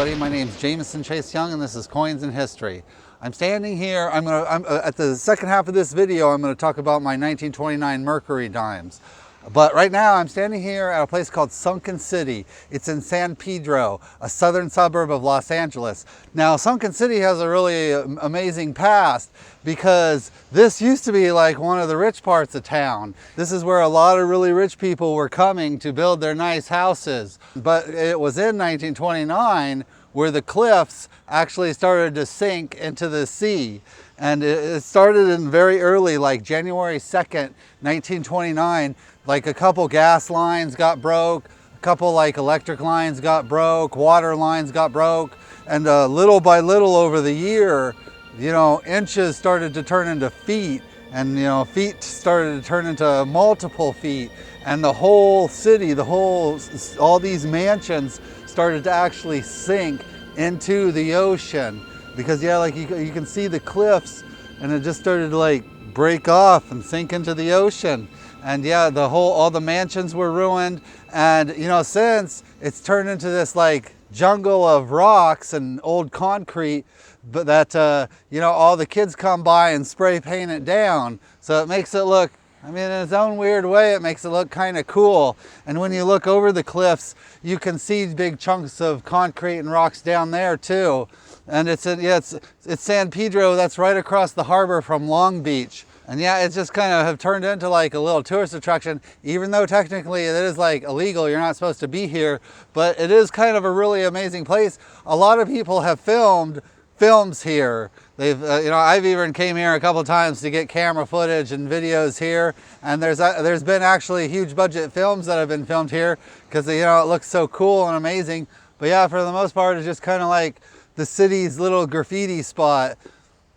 everybody. My name is Jameson Chase Young, and this is Coins in History. I'm standing here. I'm at the second half of this video. I'm going to talk about my 1929 Mercury dimes. But right now, I'm standing here at a place called Sunken City. It's in San Pedro, a southern suburb of Los Angeles. Now, Sunken City has a really amazing past because this used to be like one of the rich parts of town. This is where a lot of really rich people were coming to build their nice houses. But it was in 1929 where the cliffs actually started to sink into the sea. And it started in very early, like January 2nd, 1929. Like a couple gas lines got broke, a couple like electric lines got broke, water lines got broke, and little by little over the year, inches started to turn into feet, and feet started to turn into multiple feet, and the whole city, all these mansions started to actually sink into the ocean. Because like you can see the cliffs, and it just started to like break off and sink into the ocean. And yeah, all the mansions were ruined. And since it's turned into this like jungle of rocks and old concrete, but that all the kids come by and spray paint it down, so it makes it look, in its own weird way, it makes it look kind of cool. And when you look over the cliffs, you can see big chunks of concrete and rocks down there too. And it's San Pedro. That's right across the harbor from Long Beach. And yeah, it's just kind of have turned into like a little tourist attraction, even though technically it is like illegal. You're not supposed to be here, but it is kind of a really amazing place. A lot of people have filmed films here. They've, I've even came here a couple times to get camera footage and videos here. And there's been actually huge budget films that have been filmed here because it looks so cool and amazing. But yeah, for the most part, it's just kind of like the city's little graffiti spot.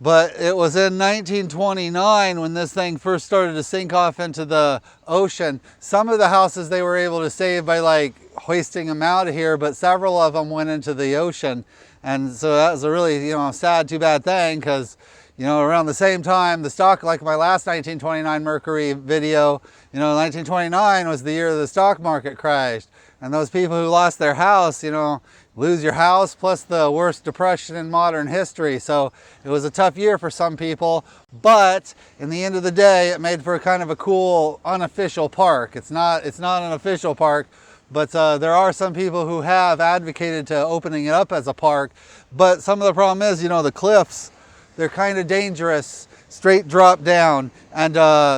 But it was in 1929 when this thing first started to sink off into the ocean. Some of the houses they were able to save by like hoisting them out of here, but several of them went into the ocean. And so that was a really, sad, too bad thing, because, around the same time, the stock, like my last 1929 Mercury video, 1929 was the year the stock market crashed. And those people who lost their house, lose your house, plus the worst depression in modern history. So it was a tough year for some people, but in the end of the day, it made for kind of a cool unofficial park. It's not an official park, but there are some people who have advocated to opening it up as a park. But some of the problem is, the cliffs, they're kind of dangerous, straight drop down, and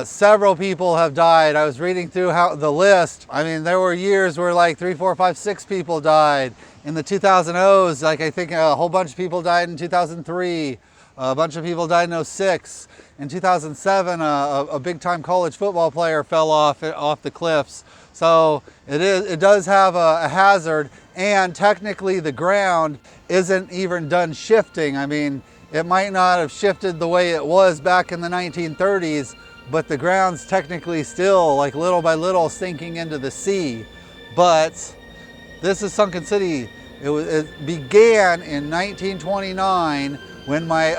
several people have died. I was reading through the list. There were years where like 3, 4, 5, 6 people died. In the 2000s, like I think a whole bunch of people died in 2003. A bunch of people died in 2006. In 2007, a big-time college football player fell off the cliffs. So it does have a hazard, and technically the ground isn't even done shifting. It might not have shifted the way it was back in the 1930s, but the ground's technically still, like little by little, sinking into the sea. But this is Sunken City. It began in 1929 when my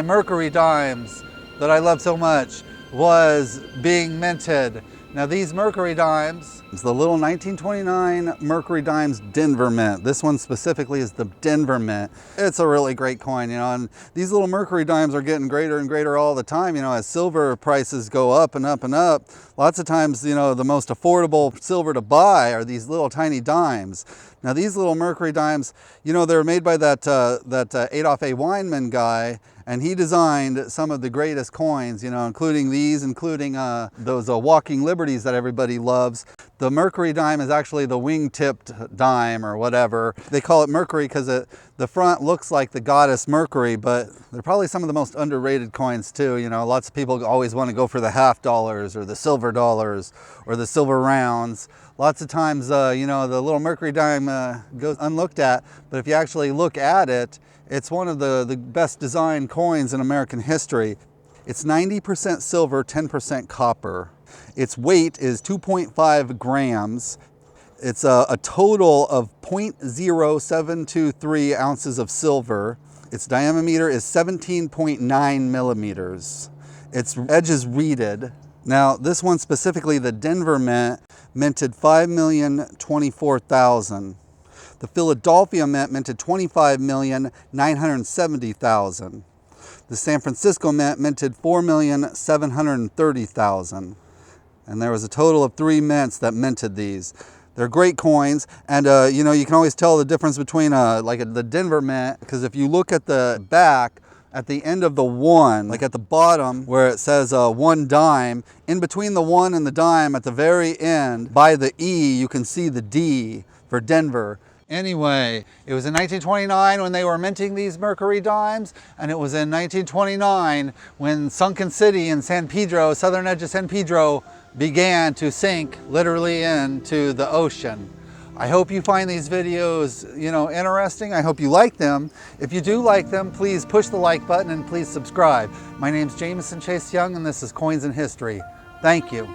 Mercury dimes that I love so much was being minted. Now these Mercury dimes, it's the little 1929 Mercury dimes Denver mint. This one specifically is the Denver mint. It's a really great coin, and these little Mercury dimes are getting greater and greater all the time, as silver prices go up and up and up. Lots of times, the most affordable silver to buy are these little tiny dimes. Now these little Mercury dimes, they're made by that Adolph A. Weinman guy, and he designed some of the greatest coins, including those walking liberties that everybody loves. The Mercury dime is actually the wing-tipped dime or whatever. They call it Mercury because the front looks like the goddess Mercury, but they're probably some of the most underrated coins too. Lots of people always want to go for the half dollars or the silver dollars or the silver rounds. Lots of times, the little Mercury dime goes unlooked at, but if you actually look at it, it's one of the best designed coins in American history. It's 90% silver, 10% copper. Its weight is 2.5 grams. It's a total of 0.0723 ounces of silver. Its diameter is 17.9 millimeters. Its edge is reeded. Now, this one specifically, the Denver mint, minted 5,024,000. The Philadelphia Mint minted 25,970,000. The San Francisco Mint minted 4,730,000. And there was a total of 3 mints that minted these. They're great coins, and you know, you can always tell the difference between the Denver Mint, because if you look at the back, at the end of the 1, like at the bottom where it says 1 dime, in between the 1 and the dime at the very end, by the E, you can see the D for Denver. Anyway, it was in 1929 when they were minting these Mercury dimes, and it was in 1929 when Sunken City in San Pedro, southern edge of San Pedro, began to sink literally into the ocean. I hope you find these videos, you know, interesting. I hope you like them. If you do like them, please push the like button and please subscribe. My name's Jameson Chase Young, and this is Coins in History. Thank you.